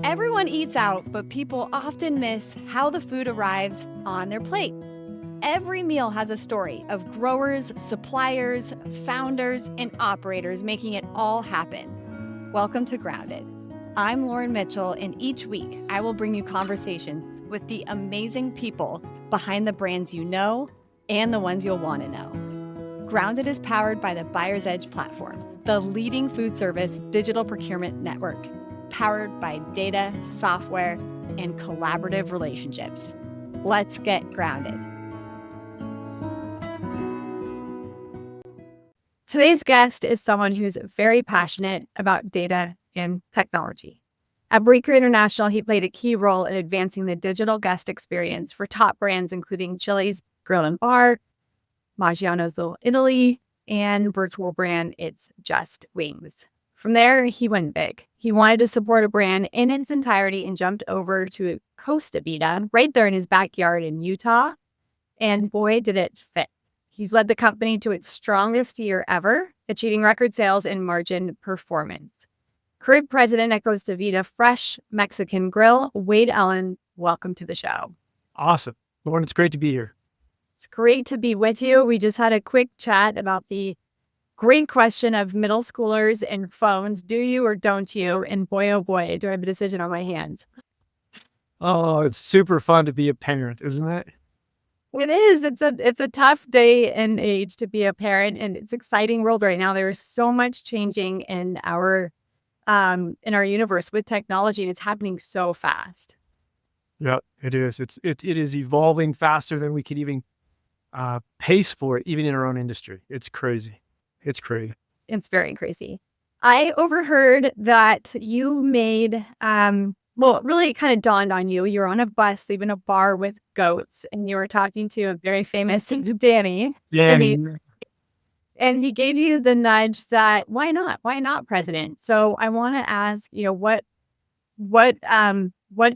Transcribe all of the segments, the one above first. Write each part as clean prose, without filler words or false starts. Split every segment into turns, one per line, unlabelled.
Everyone eats out, but people often miss how the food arrives on their plate. Every meal has a story of growers, suppliers, founders, and operators making it all happen. Welcome to Grounded. I'm Lauren Mitchell, and each week I will bring you conversation with the amazing people behind the brands you know and the ones you'll want to know. Grounded is powered by the Buyer's Edge platform, the leading food service digital procurement network, powered by data, software, and collaborative relationships. Let's get grounded. Today's guest is someone who's very passionate about data and technology. At Breaker International, he played a key role in advancing the digital guest experience for top brands including Chili's Grill and Bar, Maggiano's Little Italy, and virtual brand It's Just Wings. From there, he went big. He wanted to support a brand in its entirety and jumped over to Costa Vida, right there in his backyard in Utah. And boy, did it fit. He's led the company to its strongest year ever, achieving record sales and margin performance. Current president at Costa Vida Fresh Mexican Grill, Wade Ellen, welcome to the show.
Awesome. Lauren, it's great to be here.
It's great to be with you. We just had a quick chat about the great question of middle schoolers and phones. Do you or don't you? And boy, oh boy, do I have a decision on my hands.
Oh, it's super fun to be a parent, isn't it?
It is. It's a tough day and age to be a parent, and it's an exciting world right now. There is so much changing in our universe with technology, and it's happening so fast.
Yeah, it is. It is evolving faster than we could even pace for it, even in our own industry. It's crazy. It's crazy.
It's very crazy. I overheard that you made, well, it really kind of dawned on you. You were on a bus leaving a bar with goats, and you were talking to a very famous Danny.
Danny.
And he gave you the nudge that why not? Why not president? So I want to ask, what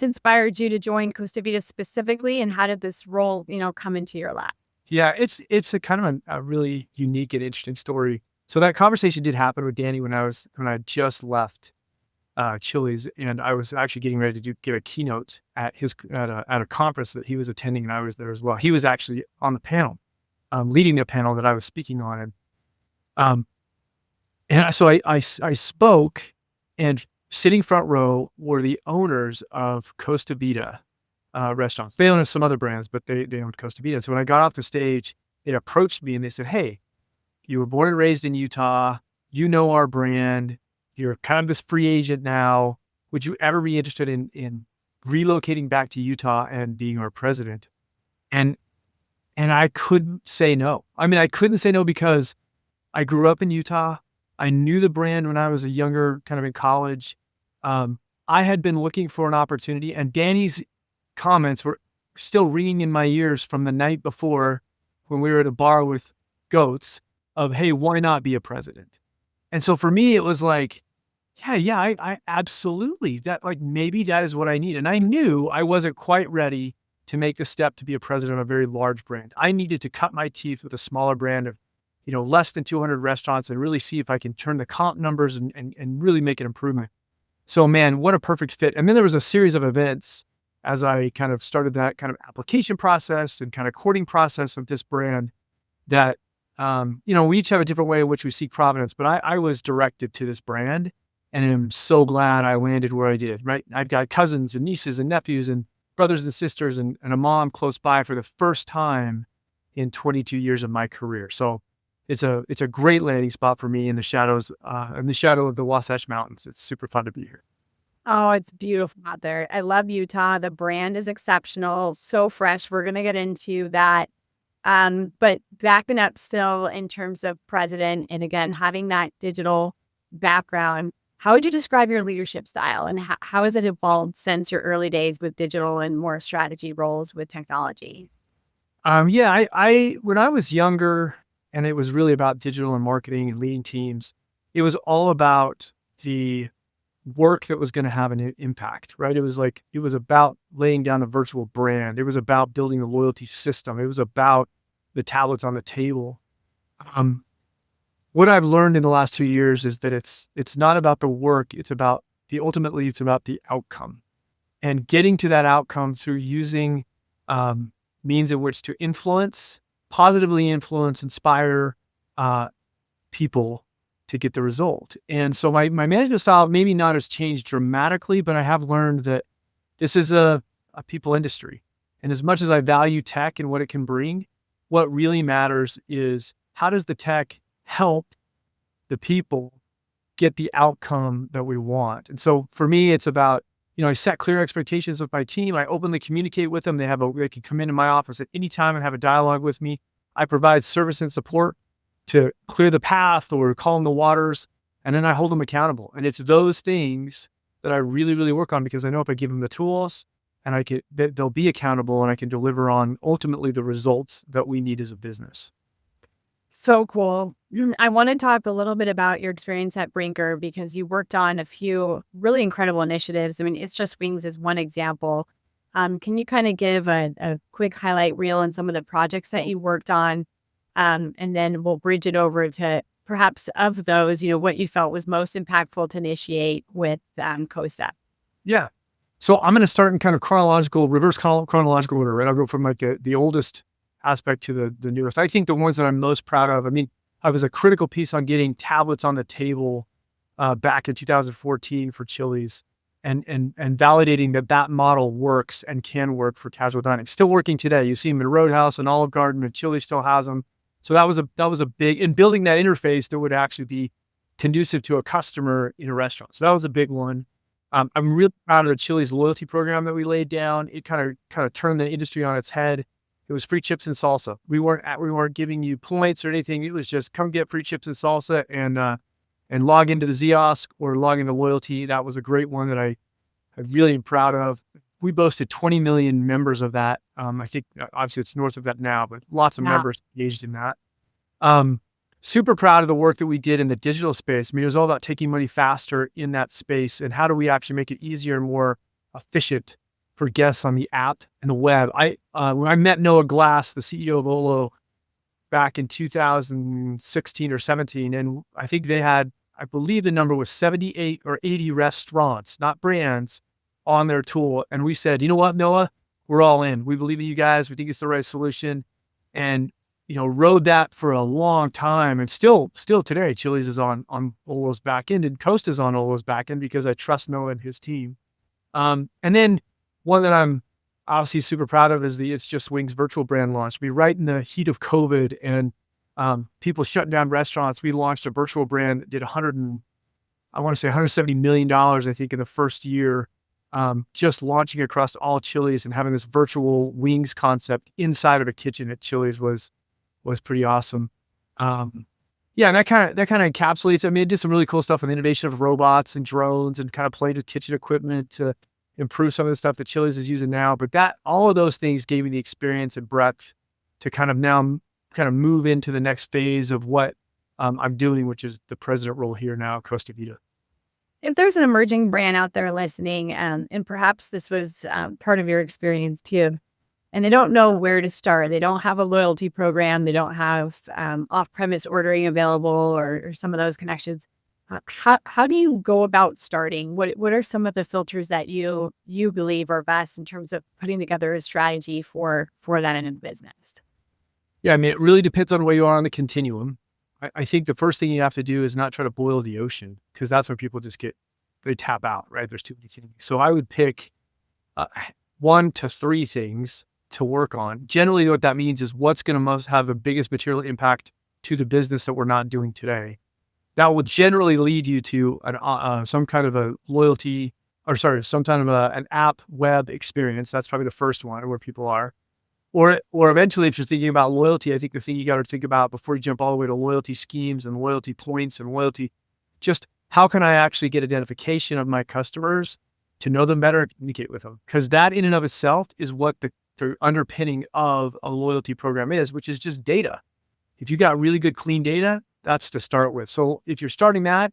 inspired you to join Costa Vida specifically, and how did this role, come into your lap?
Yeah, it's a kind of a really unique and interesting story. So that conversation did happen with Danny when I just left Chili's, and I was actually getting ready to give a keynote at a conference that he was attending, and I was there as well. He was actually on the panel, leading the panel that I was speaking on, and so I spoke, and sitting front row were the owners of Costa Vida restaurants. They own some other brands, but they owned Costa Vida. So when I got off the stage, they approached me and they said, "Hey, you were born and raised in Utah. You know our brand. You're kind of this free agent now. Would you ever be interested in relocating back to Utah and being our president?" And I couldn't say no. I mean, I couldn't say no because I grew up in Utah. I knew the brand when I was a younger, kind of in college. I had been looking for an opportunity, and Danny's comments were still ringing in my ears from the night before when we were at a bar with goats of, "Hey, why not be a president?" And so for me, it was like, I absolutely, maybe that is what I need. And I knew I wasn't quite ready to make the step to be a president of a very large brand. I needed to cut my teeth with a smaller brand of, less than 200 restaurants and really see if I can turn the comp numbers and really make an improvement. So man, what a perfect fit. And then there was a series of events as I kind of started that kind of application process and kind of courting process of this brand that, we each have a different way in which we seek prominence, but I was directed to this brand, and I'm so glad I landed where I did, right? I've got cousins and nieces and nephews and brothers and sisters and a mom close by for the first time in 22 years of my career. So it's a great landing spot for me in the shadow of the Wasatch Mountains. It's super fun to be here.
Oh, it's beautiful out there. I love Utah. The brand is exceptional, so fresh. We're going to get into that. But backing up still in terms of president, and again, having that digital background, how would you describe your leadership style, and how has it evolved since your early days with digital and more strategy roles with technology?
I when I was younger and it was really about digital and marketing and leading teams, it was all about the work that was going to have an impact, right? It was about laying down a virtual brand. It was about building a loyalty system. It was about the tablets on the table. What I've learned in the last 2 years is that it's not about the work. It's about ultimately it's about the outcome and getting to that outcome through using means in which to positively influence, inspire people to get the result. And so my management style maybe not has changed dramatically, but I have learned that this is a people industry. And as much as I value tech and what it can bring, what really matters is how does the tech help the people get the outcome that we want? And so for me, it's about, I set clear expectations with my team. I openly communicate with them. They can come into my office at any time and have a dialogue with me. I provide service and support to clear the path or calm the waters. And then I hold them accountable. And it's those things that I really, really work on, because I know if I give them the tools and they'll be accountable and I can deliver on ultimately the results that we need as a business.
So cool. I want to talk a little bit about your experience at Brinker, because you worked on a few really incredible initiatives. I mean, It's Just Wings is one example. Can you kind of give a quick highlight reel on some of the projects that you worked on? And then we'll bridge it over to perhaps of those, what you felt was most impactful to initiate with Costa.
Yeah. So I'm going to start in kind of reverse chronological order, right? I'll go from like the oldest aspect to the newest. I think the ones that I'm most proud of, I was a critical piece on getting tablets on the table back in 2014 for Chili's and validating that model works and can work for casual dining. Still working today. You see them in Roadhouse and Olive Garden, and Chili's still has them. So that was a big, in building that interface that would actually be conducive to a customer in a restaurant. So that was a big one. I'm really proud of the Chili's loyalty program that we laid down. It kind of turned the industry on its head. It was free chips and salsa. We weren't giving you points or anything. It was just come get free chips and salsa and log into the Ziosk or log into loyalty. That was a great one that I really am proud of. We boasted 20 million members of that. I think obviously it's north of that now, but lots of members engaged in that. Super proud of the work that we did in the digital space. It was all about taking money faster in that space and how do we actually make it easier and more efficient for guests on the app and the web. When I met Noah Glass, the CEO of Olo, back in 2016 or 17, and I think they had, I believe the number was 78 or 80 restaurants, not brands, on their tool. And we said, you know what, Noah, we're all in. We believe in you guys. We think it's the right solution. And rode that for a long time, and still today, Chili's is on Olo's back end, and Costa's on Olo's back end because I trust Noah and his team. And then one that I'm obviously super proud of is the It's Just Wings virtual brand launch. Right in the heat of COVID and people shutting down restaurants, we launched a virtual brand that did $170 million, I think, in the first year. Just launching across all Chili's and having this virtual wings concept inside of a kitchen at Chili's was pretty awesome. And that kind of encapsulates, it did some really cool stuff with innovation of robots and drones and kind of played with kitchen equipment to improve some of the stuff that Chili's is using now. But all of those things gave me the experience and breadth to kind of now move into the next phase of what I'm doing, which is the president role here now at Costa Vida.
If there's an emerging brand out there listening, and perhaps this was part of your experience too, and they don't know where to start, they don't have a loyalty program, they don't have off-premise ordering available or some of those connections, how do you go about starting? What are some of the filters that you believe are best in terms of putting together a strategy for that in a business?
Yeah, it really depends on where you are on the continuum. I think the first thing you have to do is not try to boil the ocean, because that's where people they tap out, right? There's too many things. So I would pick 1 to 3 things to work on. Generally, what that means is what's going to have the biggest material impact to the business that we're not doing today. That will generally lead you to some kind of a loyalty, some kind of an app web experience. That's probably the first one, where people are. Or eventually, if you're thinking about loyalty, I think the thing you got to think about before you jump all the way to loyalty schemes and loyalty points and loyalty, just how can I actually get identification of my customers to know them better and communicate with them? Because that in and of itself is what the underpinning of a loyalty program is, which is just data. If you got really good, clean data, that's to start with. So if you're starting that,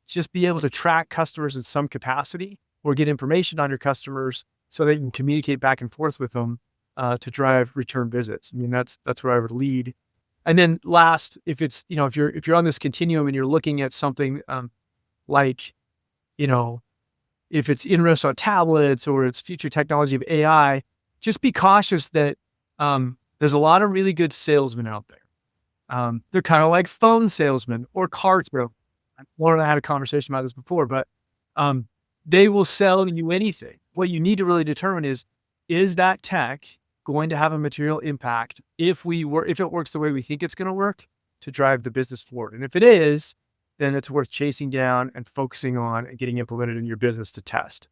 just be able to track customers in some capacity or get information on your customers so they can communicate back and forth with them to drive return visits. That's where I would lead. And then last, if it's, if you're on this continuum and you're looking at something like, if it's in-restaurant tablets or it's future technology of AI, just be cautious that there's a lot of really good salesmen out there. They're kind of like phone salesmen or car salesmen. Lauren and I had a conversation about this before, but they will sell you anything. What you need to really determine is that tech going to have a material impact if it works the way we think it's going to work to drive the business forward? And if it is, then it's worth chasing down and focusing on and getting implemented in your business to test.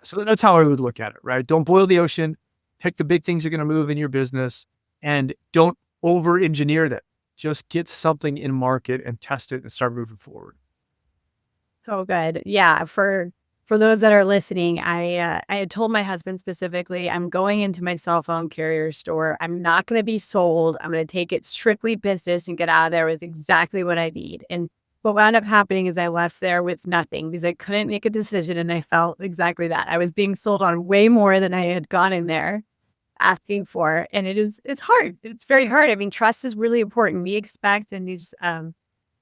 So that's how I would look at it, right? Don't boil the ocean. Pick the big things that are going to move in your business and don't over-engineer them. Just get something in market and test it and start moving forward.
So good. Yeah. For those that are listening, I had told my husband specifically, I'm going into my cell phone carrier store. I'm not going to be sold. I'm going to take it strictly business and get out of there with exactly what I need. And what wound up happening is I left there with nothing because I couldn't make a decision. And I felt exactly that. I was being sold on way more than I had gone in there asking for. And it's hard. It's very hard. I mean, trust is really important. We expect in these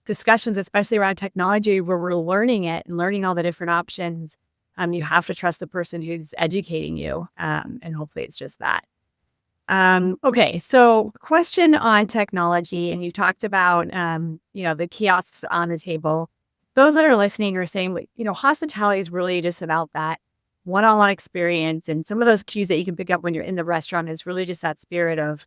discussions, especially around technology, where we're learning it and learning all the different options. You have to trust the person who's educating you. And hopefully it's just that. Okay. So question on technology, and you talked about, the kiosks on the table. Those that are listening are saying, hospitality is really just about that one-on-one experience. And some of those cues that you can pick up when you're in the restaurant is really just that spirit of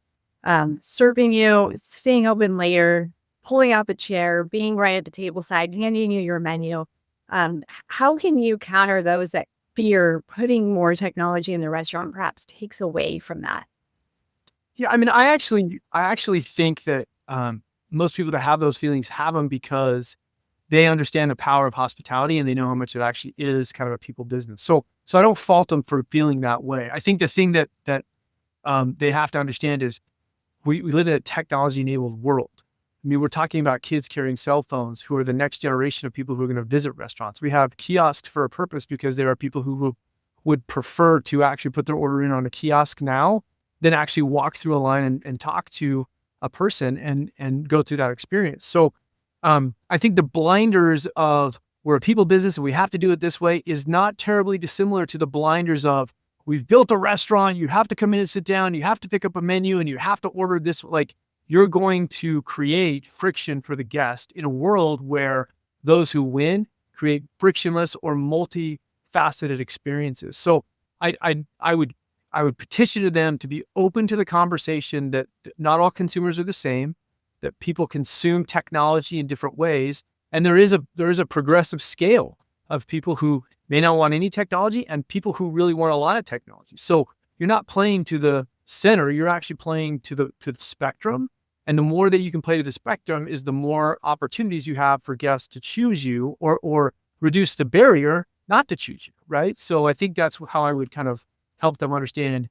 serving you, staying open later, pulling out the chair, being right at the table side, handing you your menu. How can you counter those that fear putting more technology in the restaurant perhaps takes away from that?
Yeah, I mean, I actually think that most people that have those feelings have them because they understand the power of hospitality and they know how much it actually is kind of a people business. So I don't fault them for feeling that way. I think the thing that they have to understand is we live in a technology-enabled world. I mean, we're talking about kids carrying cell phones who are the next generation of people who are going to visit restaurants. We have kiosks for a purpose because there are people who would prefer to actually put their order in on a kiosk now than actually walk through a line and talk to a person and go through that experience. So I think the blinders of we're a people business and we have to do it this way is not terribly dissimilar to the blinders of we've built a restaurant, you have to come in and sit down, you have to pick up a menu and you have to order this. Like, you're going to create friction for the guest in a world where those who win create frictionless or multifaceted experiences. So I would petition to them to be open to the conversation that not all consumers are the same, that people consume technology in different ways. And there is a progressive scale of people who may not want any technology and people who really want a lot of technology. So you're not playing to the center, you're actually playing to the spectrum. And the more that you can play to the spectrum is the more opportunities you have for guests to choose you or reduce the barrier not to choose you, right? So I think that's how I would kind of help them understand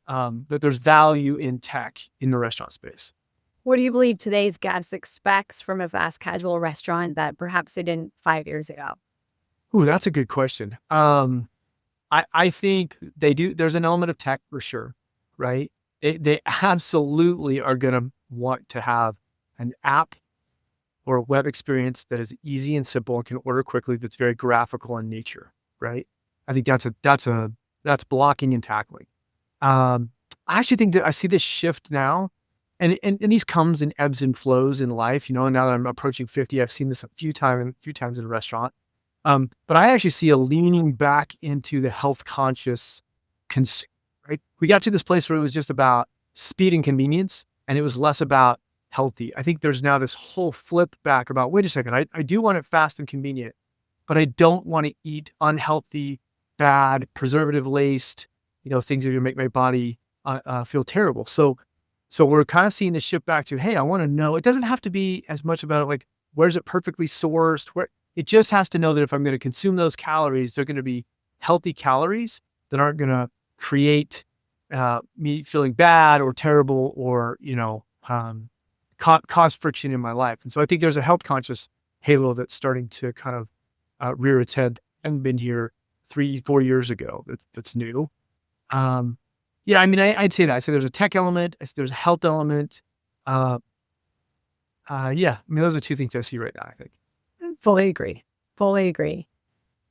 that there's value in tech in the restaurant space.
What do you believe today's guest expects from a fast casual restaurant that perhaps they didn't 5 years ago?
Ooh, that's a good question. I think they do. There's an element of tech for sure, right? They absolutely are going to want to have an app or a web experience that is easy and simple and can order quickly. That's very graphical in nature, right? I think that's blocking and tackling. I actually think that I see this shift now, and these comes in ebbs and flows in life. Now that I'm approaching 50, I've seen this a few times in a restaurant. But I actually see a leaning back into the health conscious consumer, right? We got to this place where it was just about speed and convenience, and it was less about healthy. I think there's now this whole flip back about, wait a second, I do want it fast and convenient, but I don't want to eat unhealthy, bad, preservative laced, things that are going to make my body feel terrible. So we're kind of seeing this shift back to, hey, I want to know, it doesn't have to be as much about like, where's it perfectly sourced? It just has to know that if I'm going to consume those calories, they're going to be healthy calories that aren't going to create me feeling bad or terrible or, cause friction in my life. And so I think there's a health conscious halo that's starting to kind of rear its head. I haven't been here 3-4 years ago. That's new. Yeah, I mean, I'd say that. I say there's a tech element. There's a health element. Yeah, I mean, those are two things I see right now, I think.
Fully agree. Fully agree.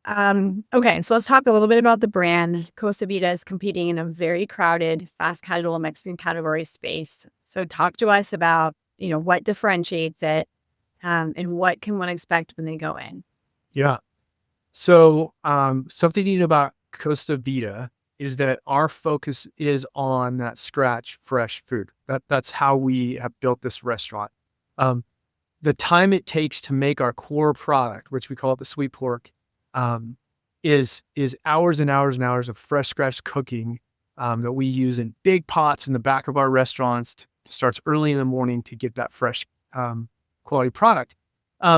Okay, so let's talk a little bit about the brand. Costa Vida is competing in a very crowded, fast casual Mexican category space. So talk to us about, what differentiates it, and what can one expect when they go in?
Yeah. So, something neat about Costa Vida is that our focus is on that scratch fresh food. That's how we have built this restaurant. Um, the time it takes to make our core product, which we call it the sweet pork, um, is hours and hours and hours of fresh scratch cooking that we use in big pots in the back of our restaurants. Starts early in the morning to get that fresh quality product.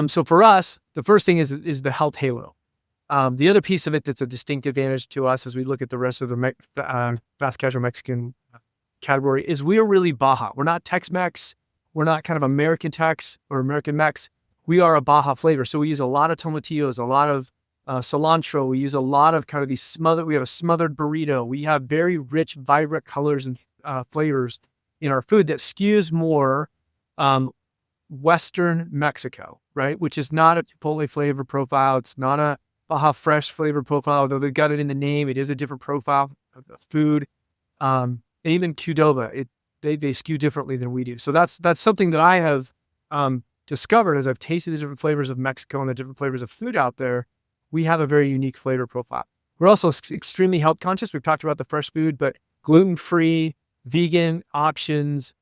So for us, the first thing is the health halo. The other piece of it that's a distinct advantage to us as we look at the rest of the fast casual Mexican category is we are really Baja. We're not Tex-Mex. We're not kind of American Tex or American Mex. We are a Baja flavor. So we use a lot of tomatillos, a lot of cilantro. We use a lot of kind of these smothered. We have a smothered burrito. We have very rich, vibrant colors and flavors in our food that skews more um, Western Mexico, right? Which is not a Chipotle flavor profile. It's not a Baja Fresh flavor profile, although they've got it in the name. It is a different profile of the food. And even Qdoba, they skew differently than we do. So that's something that I have discovered as I've tasted the different flavors of Mexico and the different flavors of food out there. We have a very unique flavor profile. We're also extremely health conscious. We've talked about the fresh food, but gluten-free, vegan options,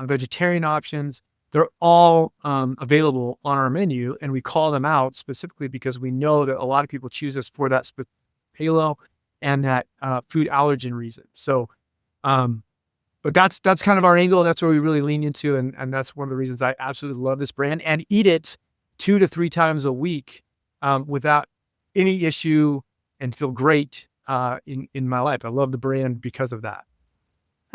vegetarian options, they're all available on our menu, and we call them out specifically because we know that a lot of people choose us for that halo and that food allergen reason. So, but that's kind of our angle. That's where we really lean into, and that's one of the reasons I absolutely love this brand and eat it 2 to 3 times a week without any issue and feel great in my life. I love the brand because of that.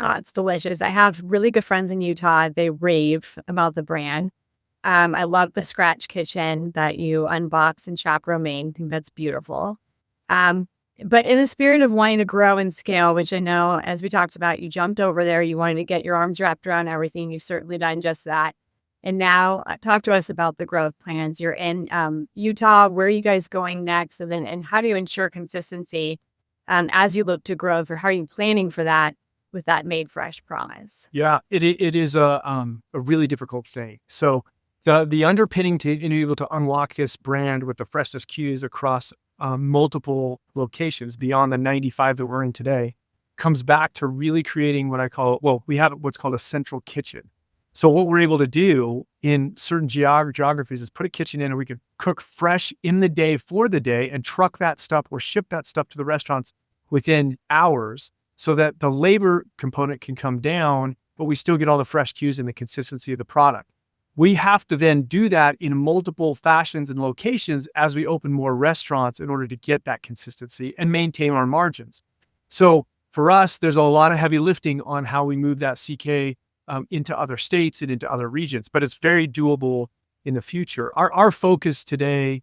Oh, it's delicious. I have really good friends in Utah. They rave about the brand. I love the scratch kitchen that you unbox in Chaparral, Maine. I think that's beautiful. Um, but in the spirit of wanting to grow and scale, which I know, as we talked about, you jumped over there, you wanted to get your arms wrapped around everything. You've certainly done just that. And now talk to us about the growth plans. You're in Utah. Where are you guys going next? And how do you ensure consistency as you look to growth, or how are you planning for that with that made fresh promise?
Yeah, it is a really difficult thing. So the underpinning to being able to unlock this brand with the freshness cues across multiple locations beyond the 95 that we're in today comes back to really creating what I call, well, we have what's called a central kitchen. So what we're able to do in certain geographies is put a kitchen in and we can cook fresh in the day for the day and truck that stuff or ship that stuff to the restaurants within hours so that the labor component can come down, but we still get all the fresh cues and the consistency of the product. We have to then do that in multiple fashions and locations as we open more restaurants in order to get that consistency and maintain our margins. So for us, there's a lot of heavy lifting on how we move that CK into other states and into other regions, but it's very doable in the future. Our focus today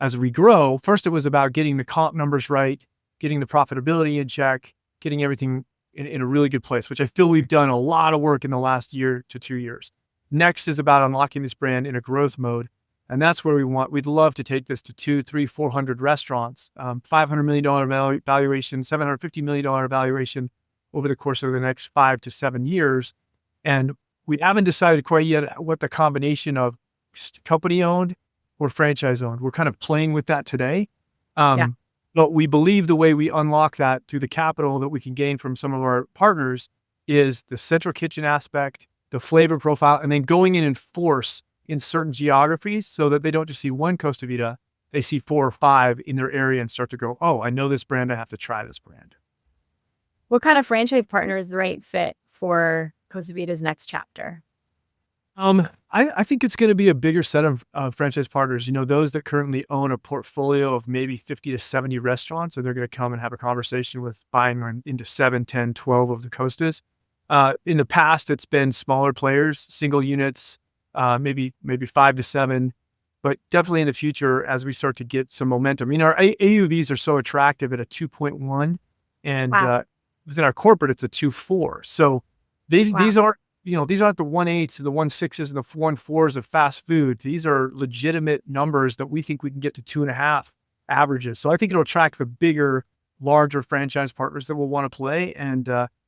as we grow, first it was about getting the comp numbers right, getting the profitability in check, getting everything in a really good place, which I feel we've done a lot of work in the last year to 2 years. Next is about unlocking this brand in a growth mode. And that's where we'd love to take this to 200, 300, 400 restaurants, $500 million valuation, $750 million valuation over the course of the next 5 to 7 years. And we haven't decided quite yet what the combination of company owned or franchise owned. We're kind of playing with that today.
Yeah.
But we believe the way we unlock that through the capital that we can gain from some of our partners is the central kitchen aspect, the flavor profile, and then going in and force in certain geographies so that they don't just see one Costa Vida, they see 4 or 5 in their area and start to go, oh, I know this brand, I have to try this brand.
What kind of franchise partner is the right fit for Costa Vida's next chapter?
I think it's going to be a bigger set of franchise partners, those that currently own a portfolio of maybe 50 to 70 restaurants, and they're going to come and have a conversation with buying into 7, 10, 12 of the Costas. In the past, it's been smaller players, single units, maybe 5 to 7, but definitely in the future, as we start to get some momentum, our AUVs are so attractive at a 2.1, and
Wow.
within our corporate, it's a 2.4. So these
Wow.
aren't, these aren't the 1.8s and the 1.6s and the 1.4s of fast food. These are legitimate numbers that we think we can get to 2.5 averages. So I think it'll attract the bigger, larger franchise partners that will want to play. And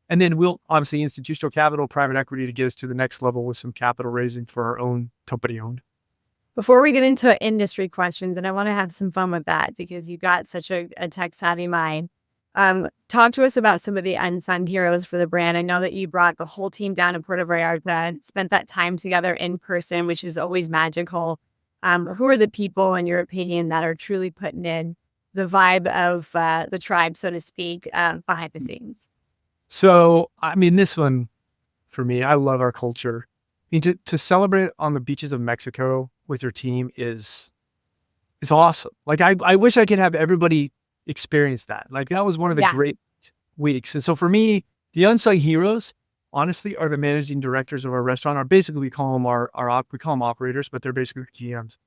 then we'll obviously institutional capital, private equity to get us to the next level with some capital raising for our own company owned.
Before we get into industry questions, and I want to have some fun with that because you've got such a tech savvy mind. Talk to us about some of the unsung heroes for the brand. I know that you brought the whole team down to Puerto Vallarta, spent that time together in person, which is always magical. Who are the people, in your opinion, that are truly putting in the vibe of the tribe, so to speak, behind the scenes?
So, I mean, this one for me, I love our culture. I mean, to celebrate on the beaches of Mexico with your team is awesome. Like I wish I could have everybody experience that. Like that was one of the
Yeah.
great weeks. And so for me, the unsung heroes, honestly, are the managing directors of our restaurant. Are basically we call them we call them operators, but they're basically GMs.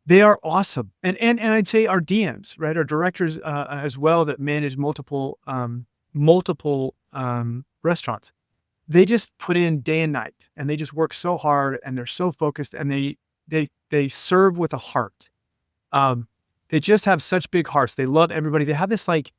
They are awesome, and I'd say our DMs, right, our directors as well that manage multiple restaurants. They just put in day and night, and they just work so hard, and they're so focused, and they serve with a heart. Um, they just have such big hearts. They love everybody. They have this like,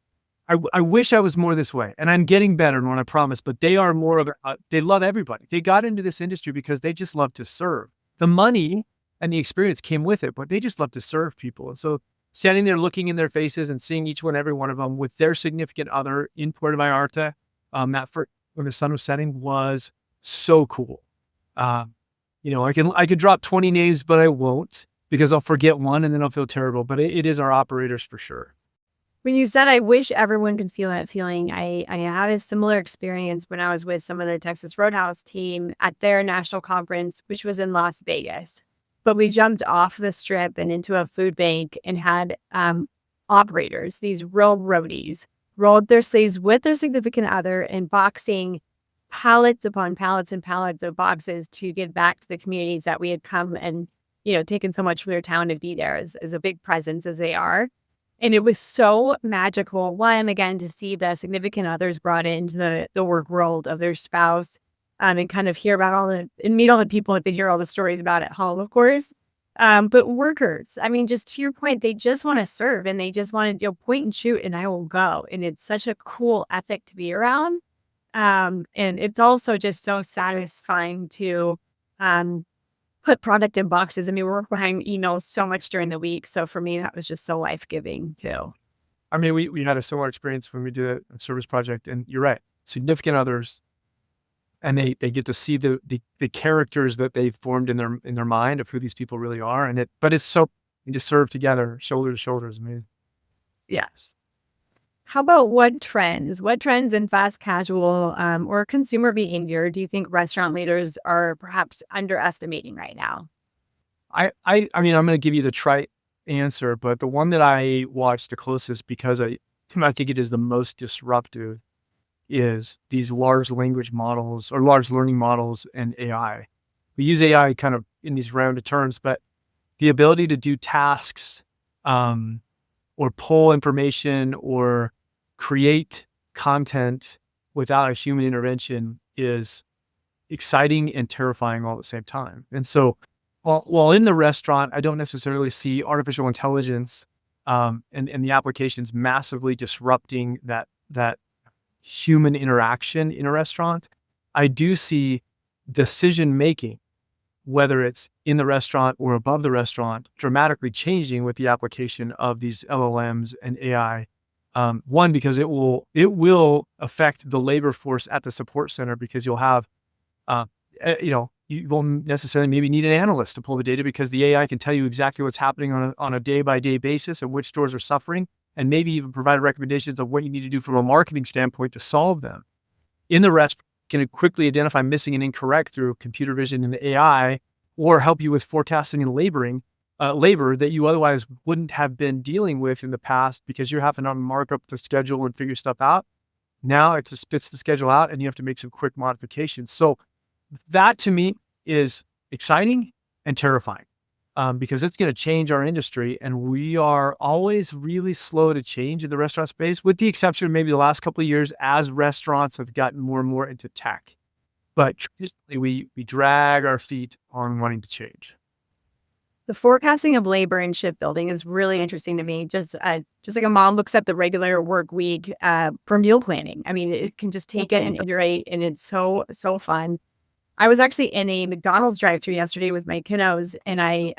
I wish I was more this way, and I'm getting better, and I promise. But they are more of they love everybody. They got into this industry because they just love to serve. The money and the experience came with it, but they just love to serve people. And so standing there, looking in their faces, and seeing every one of them with their significant other in Puerto Vallarta, when the sun was setting was so cool. Uh, I could drop 20 names, but I won't because I'll forget one and then I'll feel terrible. But it is our operators for sure.
When you said, I wish everyone could feel that feeling, I had a similar experience when I was with some of the Texas Roadhouse team at their national conference, which was in Las Vegas. But we jumped off the strip and into a food bank and had operators, these real roadies, roll up their sleeves with their significant other and boxing pallets upon pallets and pallets of boxes to give back to the communities that we had come and, taken so much from their town to be there as a big presence as they are. And it was so magical, one, again, to see the significant others brought into the work world of their spouse, and kind of hear about and meet all the people that they hear all the stories about at home, of course. But workers, I mean, just to your point, they just want to serve and they just want to, point and shoot and I will go. And it's such a cool ethic to be around. And it's also just so satisfying to put product in boxes. I mean, we're behind emails so much during the week. So for me, that was just so life-giving too.
I mean, we had a similar experience when we did a service project, and you're right, significant others, and they get to see the characters that they've formed in their mind of who these people really are, but it's so you just serve together, shoulder to shoulders. I mean,
Yes. How about what trends? What trends in fast casual or consumer behavior do you think restaurant leaders are perhaps underestimating right now?
I mean, I'm going to give you the trite answer, but the one that I watch the closest because I think it is the most disruptive is these large language models or large learning models and AI. We use AI kind of in these rounded terms, but the ability to do tasks or pull information or create content without a human intervention is exciting and terrifying all at the same time. And so while in the restaurant, I don't necessarily see artificial intelligence and the applications massively disrupting that human interaction in a restaurant. I do see decision making, whether it's in the restaurant or above the restaurant, dramatically changing with the application of these LLMs and AI. One, because it will affect the labor force at the support center because you'll have, you won't necessarily maybe need an analyst to pull the data because the AI can tell you exactly what's happening on a day-by-day basis and which stores are suffering, and maybe even provide recommendations of what you need to do from a marketing standpoint to solve them. In the restaurant, can quickly identify missing and incorrect through computer vision and AI, or help you with forecasting and labor that you otherwise wouldn't have been dealing with in the past because you're having to mark up the schedule and figure stuff out. Now it just spits the schedule out and you have to make some quick modifications. So that to me is exciting and terrifying because it's going to change our industry. And we are always really slow to change in the restaurant space, with the exception of maybe the last couple of years as restaurants have gotten more and more into tech. But traditionally, we drag our feet on wanting to change.
The forecasting of labor in shipbuilding is really interesting to me. Just like a mom looks at the regular work week for meal planning. I mean, it can just take it and iterate, and it's so fun. I was actually in a McDonald's drive-thru yesterday with my kiddos, and I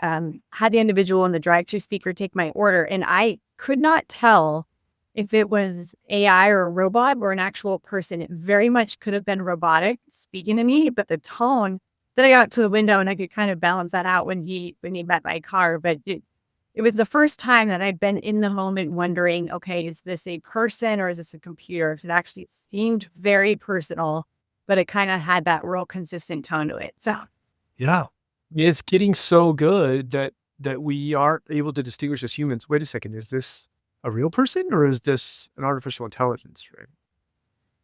had the individual in the drive-thru speaker take my order, and I could not tell if it was AI or a robot or an actual person. It very much could have been robotic speaking to me, but the tone. Then I got to the window and I could kind of balance that out when he met my car. But it was the first time that I'd been in the moment wondering, okay, is this a person or is this a computer? It actually seemed very personal, but it kind of had that real consistent tone to it. So
Yeah. It's getting so good that we aren't able to distinguish as humans. Wait a second, is this a real person or is this an artificial intelligence, right?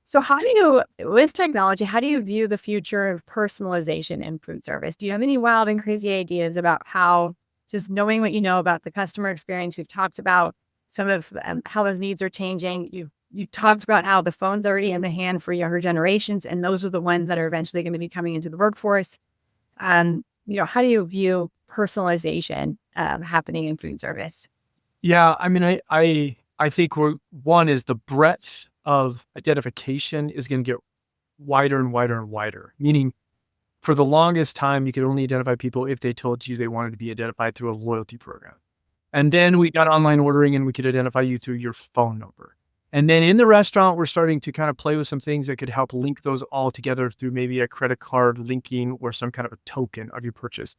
So how do you, with technology, how do you view the future of personalization in food service? Do you have any wild and crazy ideas about how just knowing what you know about the customer experience? We've talked about some of how those needs are changing. You talked about how the phone's already in the hand for younger generations, and those are the ones that are eventually going to be coming into the workforce. How do you view personalization happening in food service?
Yeah, I mean, I think one is the breadth of identification is gonna get wider and wider and wider, meaning for the longest time, you could only identify people if they told you they wanted to be identified through a loyalty program. And then we got online ordering and we could identify you through your phone number. And then in the restaurant, we're starting to kind of play with some things that could help link those all together through maybe a credit card linking or some kind of a token of your purchase.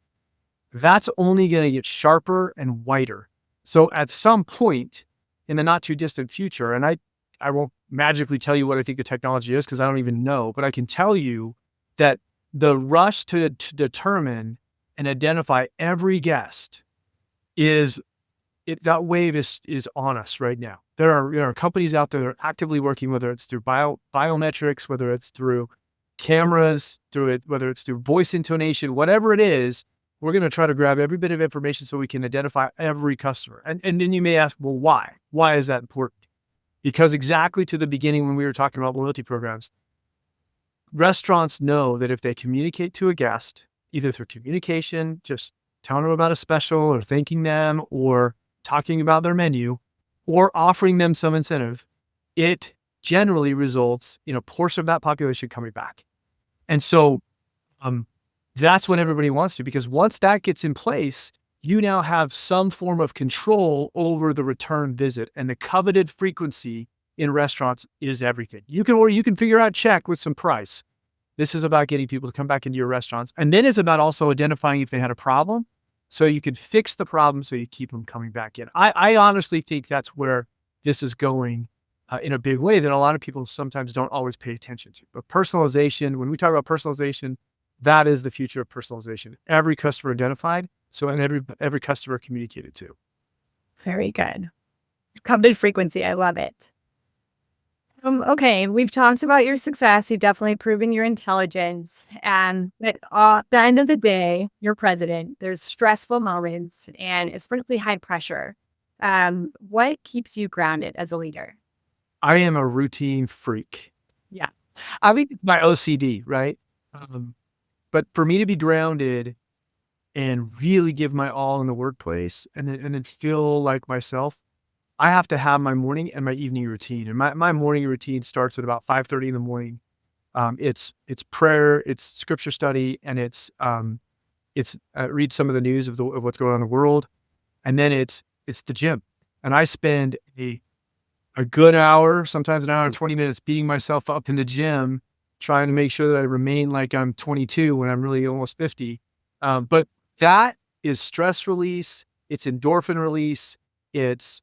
That's only going to get sharper and wider. So at some point in the not too distant future, and I won't magically tell you what I think the technology is because I don't even know, but I can tell you that the rush to determine and identify every guest that wave is on us right now. There are companies out there that are actively working, whether it's through biometrics, whether it's through cameras, whether it's through voice intonation, whatever it is, we're going to try to grab every bit of information so we can identify every customer. And then you may ask, well, why? Why is that important? Because exactly to the beginning when we were talking about loyalty programs, restaurants know that if they communicate to a guest, either through communication, just telling them about a special or thanking them or talking about their menu or offering them some incentive, it generally results in a portion of that population coming back. And so that's what everybody wants to, because once that gets in place, you now have some form of control over the return visit, and the coveted frequency in restaurants is everything. You can figure out check with some price. This is about getting people to come back into your restaurants. And then it's about also identifying if they had a problem so you can fix the problem so you keep them coming back in. I honestly think that's where this is going in a big way that a lot of people sometimes don't always pay attention to. But personalization, when we talk about personalization, that is the future of personalization. Every customer identified, and every customer communicated to.
Very good. Coveted frequency. I love it. Okay, we've talked about your success. You've definitely proven your intelligence. But at the end of the day, you're president. There's stressful moments, and it's pretty high pressure. What keeps you grounded as a leader?
I am a routine freak.
Yeah.
I think it's my OCD, right? But for me to be grounded and really give my all in the workplace and then feel like myself, I have to have my morning and my evening routine. And my morning routine starts at about 5:30 in the morning. It's prayer, it's scripture study, and it's read some of the news of what's going on in the world. And then it's the gym. And I spend a good hour, sometimes an hour and 20 minutes beating myself up in the gym, trying to make sure that I remain like I'm 22 when I'm really almost 50. But that is stress release. It's endorphin release. It's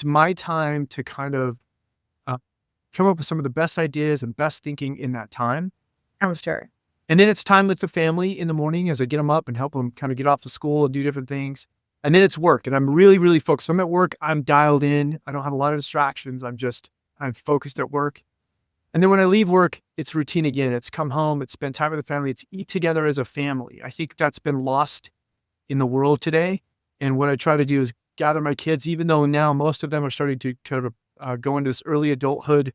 my time to kind of come up with some of the best ideas and best thinking in that time.
I'm sure.
And then it's time with the family in the morning as I get them up and help them kind of get off to school and do different things. And then it's work. And I'm really, really focused. I'm at work. I'm dialed in. I don't have a lot of distractions. I'm focused at work. And then when I leave work, it's routine again. It's come home. It's spend time with the family. It's eat together as a family. I think that's been lost in the world today. And what I try to do is gather my kids, even though now most of them are starting to kind of go into this early adulthood.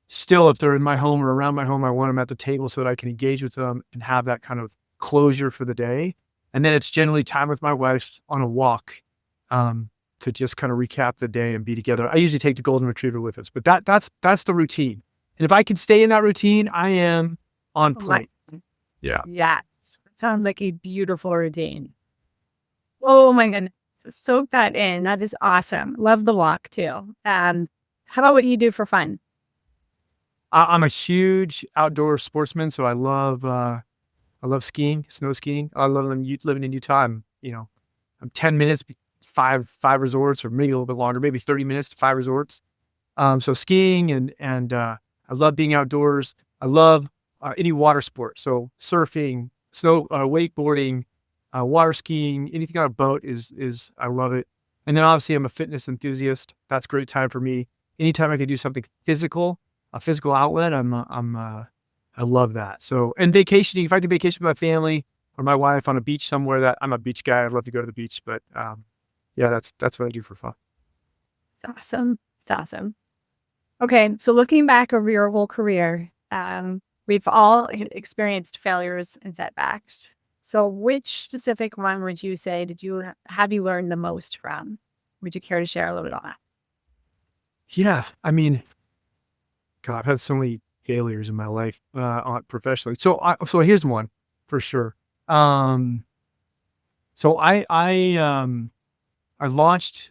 Still, if they're in my home or around my home, I want them at the table so that I can engage with them and have that kind of closure for the day. And then it's generally time with my wife on a walk, to just kind of recap the day and be together. I usually take the golden retriever with us, but that's the routine. And if I can stay in that routine, I am on
Oh my,
point. Yeah.
yeah. Sounds like a beautiful routine. Oh my goodness. Soak that in. That is awesome. Love the walk too. How about what you do for fun?
I'm a huge outdoor sportsman, so I love skiing, snow skiing. I love living in Utah. I'm 10 minutes, five resorts, or maybe a little bit longer, maybe 30 minutes to 5 resorts. So skiing and I love being outdoors. I love any water sport. So surfing, wakeboarding, water skiing, anything on a boat is I love it. And then obviously I'm a fitness enthusiast. That's a great time for me. Anytime I can do something physical, a physical outlet, I love that. So, and vacationing, if I can vacation with my family or my wife on a beach somewhere, that I'm a beach guy. I'd love to go to the beach, but yeah, that's what I do for fun.
It's awesome. It's awesome. Okay. So looking back over your whole career, we've all experienced failures and setbacks. So which specific one would you say have you learned the most from? Would you care to share a little bit on that?
Yeah, I mean, God, I've had so many failures in my life, professionally. So here's one for sure. Um, so I launched.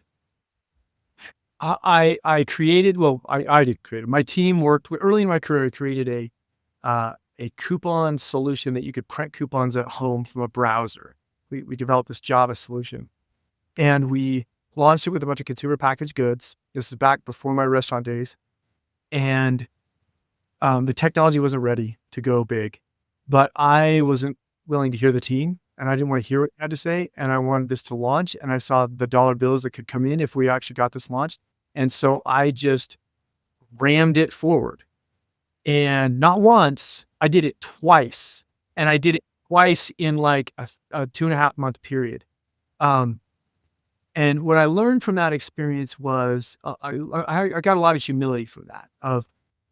I created. Well, I did create it. My team worked early in my career. I created a coupon solution that you could print coupons at home from a browser. We developed this Java solution, and we launched it with a bunch of consumer packaged goods. This is back before my restaurant days, and the technology wasn't ready to go big, but I wasn't willing to hear the team, and I didn't want to hear what I had to say, and I wanted this to launch, and I saw the dollar bills that could come in if we actually got this launched, and so I just rammed it forward. And not once, I did it twice, and I did it twice in like a 2.5 month period. Um, and what I learned from that experience was, I got a lot of humility from that. Of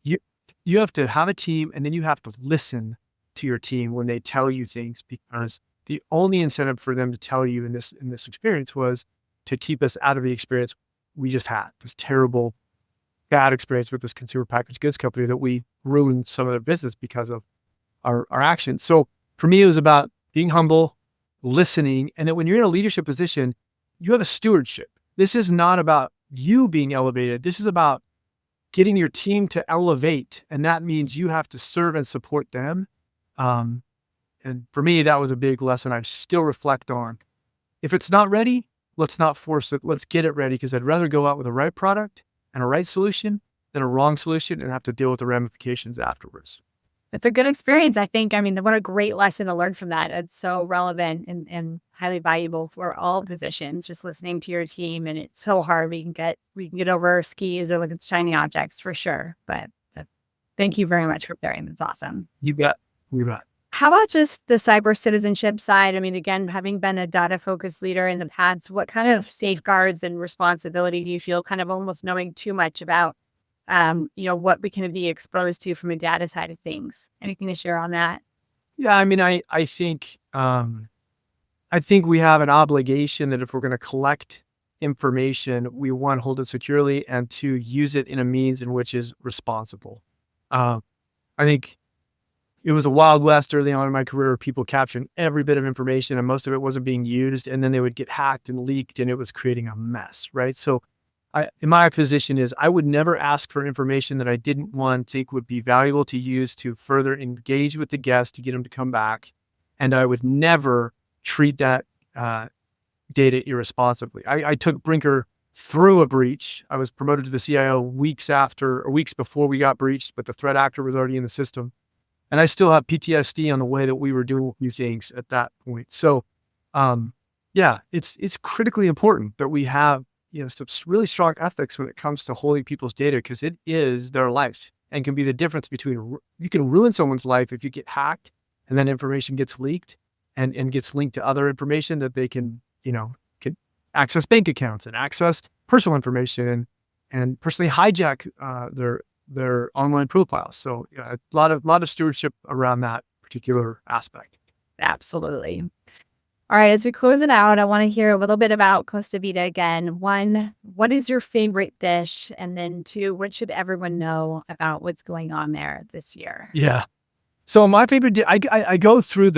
you, you have to have a team, and then you have to listen to your team when they tell you things, because the only incentive for them to tell you in this experience was to keep us out of the experience we just had. This terrible, bad experience with this consumer packaged goods company that we ruined some of their business because of our actions. So for me, it was about being humble, listening, and that when you're in a leadership position, you have a stewardship. This is not about you being elevated. This is about getting your team to elevate. And that means you have to serve and support them. Um, and for me, that was a big lesson I still reflect on. If it's not ready, let's not force it. Let's get it ready, because I'd rather go out with the right product and a right solution than a wrong solution and have to deal with the ramifications afterwards.
It's a good experience, I think. I mean, what a great lesson to learn from that. It's so relevant and highly valuable for all positions, just listening to your team. And it's so hard. We can get over our skis or look at shiny objects for sure. But thank you very much for sharing. That's awesome.
You bet. You bet.
How about just the cyber citizenship side? I mean, again, having been a data focused leader in the past, what kind of safeguards and responsibility do you feel, kind of almost knowing too much about what we can be exposed to from a data side of things? Anything to share on that?
Yeah, I mean, I think we have an obligation that if we're going to collect information, we, one, hold it securely, and two, use it in a means in which is responsible. I think it was a wild west early on in my career, people capturing every bit of information, and most of it wasn't being used, and then they would get hacked and leaked, and it was creating a mess, right? So in my position is, I would never ask for information that I didn't, one, think would be valuable to use to further engage with the guest to get them to come back. And I would never treat that data irresponsibly. I took Brinker through a breach. I was promoted to the CIO weeks before we got breached, but the threat actor was already in the system. And I still have PTSD on the way that we were doing these things at that point. So, yeah, it's critically important that we have some really strong ethics when it comes to holding people's data, because it is their life and can be the difference between, you can ruin someone's life if you get hacked and then information gets leaked and gets linked to other information that they can access bank accounts and access personal information and personally hijack their online profiles. So yeah, a lot of stewardship around that particular aspect.
Absolutely. All right, as we close it out, I want to hear a little bit about Costa Vida again. One, what is your favorite dish? And then two, what should everyone know about what's going on there this year?
Yeah. So my favorite, I go through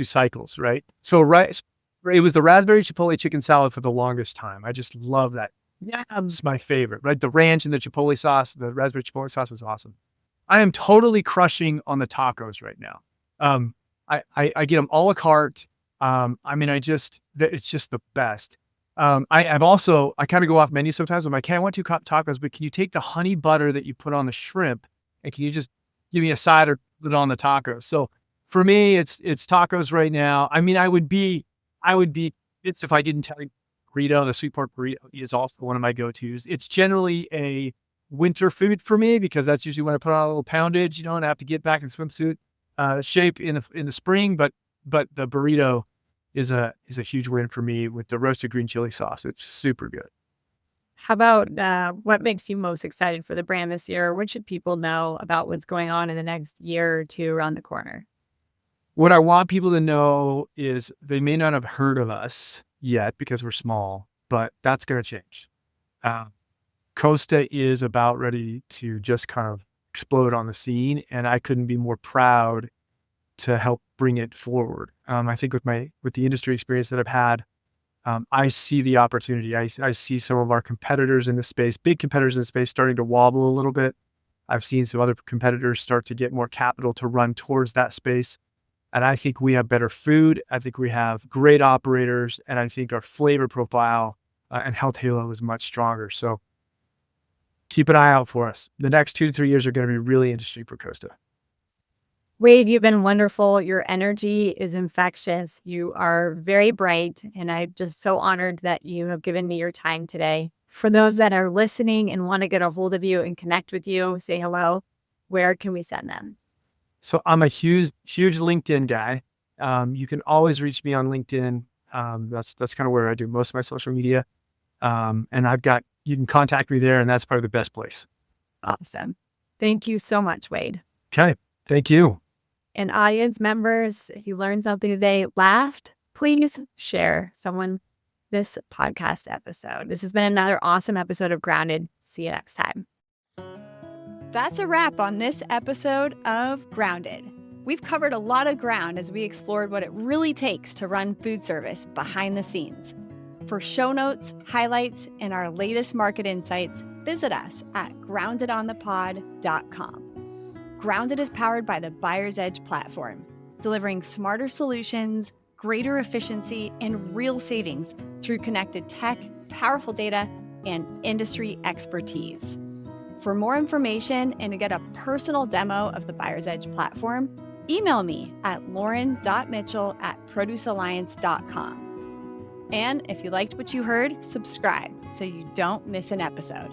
cycles, right? So it was the raspberry chipotle chicken salad for the longest time. I just love that. Yeah, it's my favorite, right? The ranch and the chipotle sauce, the raspberry chipotle sauce was awesome. I am totally crushing on the tacos right now. I get them a la carte. It's just the best. I kind of go off menu sometimes. I'm like, I want two tacos, but can you take the honey butter that you put on the shrimp and can you just give me a side or put it on the tacos? So for me, it's tacos right now. I mean, I would be, it's if I didn't tell you, burrito, the sweet pork burrito is also one of my go-tos. It's generally a winter food for me because that's usually when I put on a little poundage, and I have to get back in swimsuit shape in the spring. But the burrito is a huge win for me with the roasted green chili sauce. It's super good.
How about what makes you most excited for the brand this year? What should people know about what's going on in the next year or two around the corner?
What I want people to know is they may not have heard of us yet because we're small, but that's going to change. Costa is about ready to just kind of explode on the scene, and I couldn't be more proud to help bring it forward. I think with the industry experience that I've had, I see the opportunity. I see some of our competitors in the space, big competitors in the space, starting to wobble a little bit. I've seen some other competitors start to get more capital to run towards that space. And I think we have better food. I think we have great operators. And I think our flavor profile and health halo is much stronger. So keep an eye out for us. The next 2 to 3 years are going to be really interesting for Costa.
Wade, you've been wonderful. Your energy is infectious. You are very bright. And I'm just so honored that you have given me your time today. For those that are listening and want to get a hold of you and connect with you, say hello, where can we send them?
So I'm a huge LinkedIn guy. You can always reach me on LinkedIn. That's kind of where I do most of my social media. And you can contact me there, and that's probably the best place.
Awesome. Thank you so much, Wade.
Okay. Thank you.
And audience members, if you learned something today, laughed, please share this podcast episode. This has been another awesome episode of Grounded. See you next time. That's a wrap on this episode of Grounded. We've covered a lot of ground as we explored what it really takes to run food service behind the scenes. For show notes, highlights, and our latest market insights, visit us at groundedonthepod.com. Grounded is powered by the Buyer's Edge platform, delivering smarter solutions, greater efficiency, and real savings through connected tech, powerful data, and industry expertise. For more information and to get a personal demo of the Buyer's Edge platform, email me at lauren.mitchell@producealliance.com. And if you liked what you heard, subscribe so you don't miss an episode.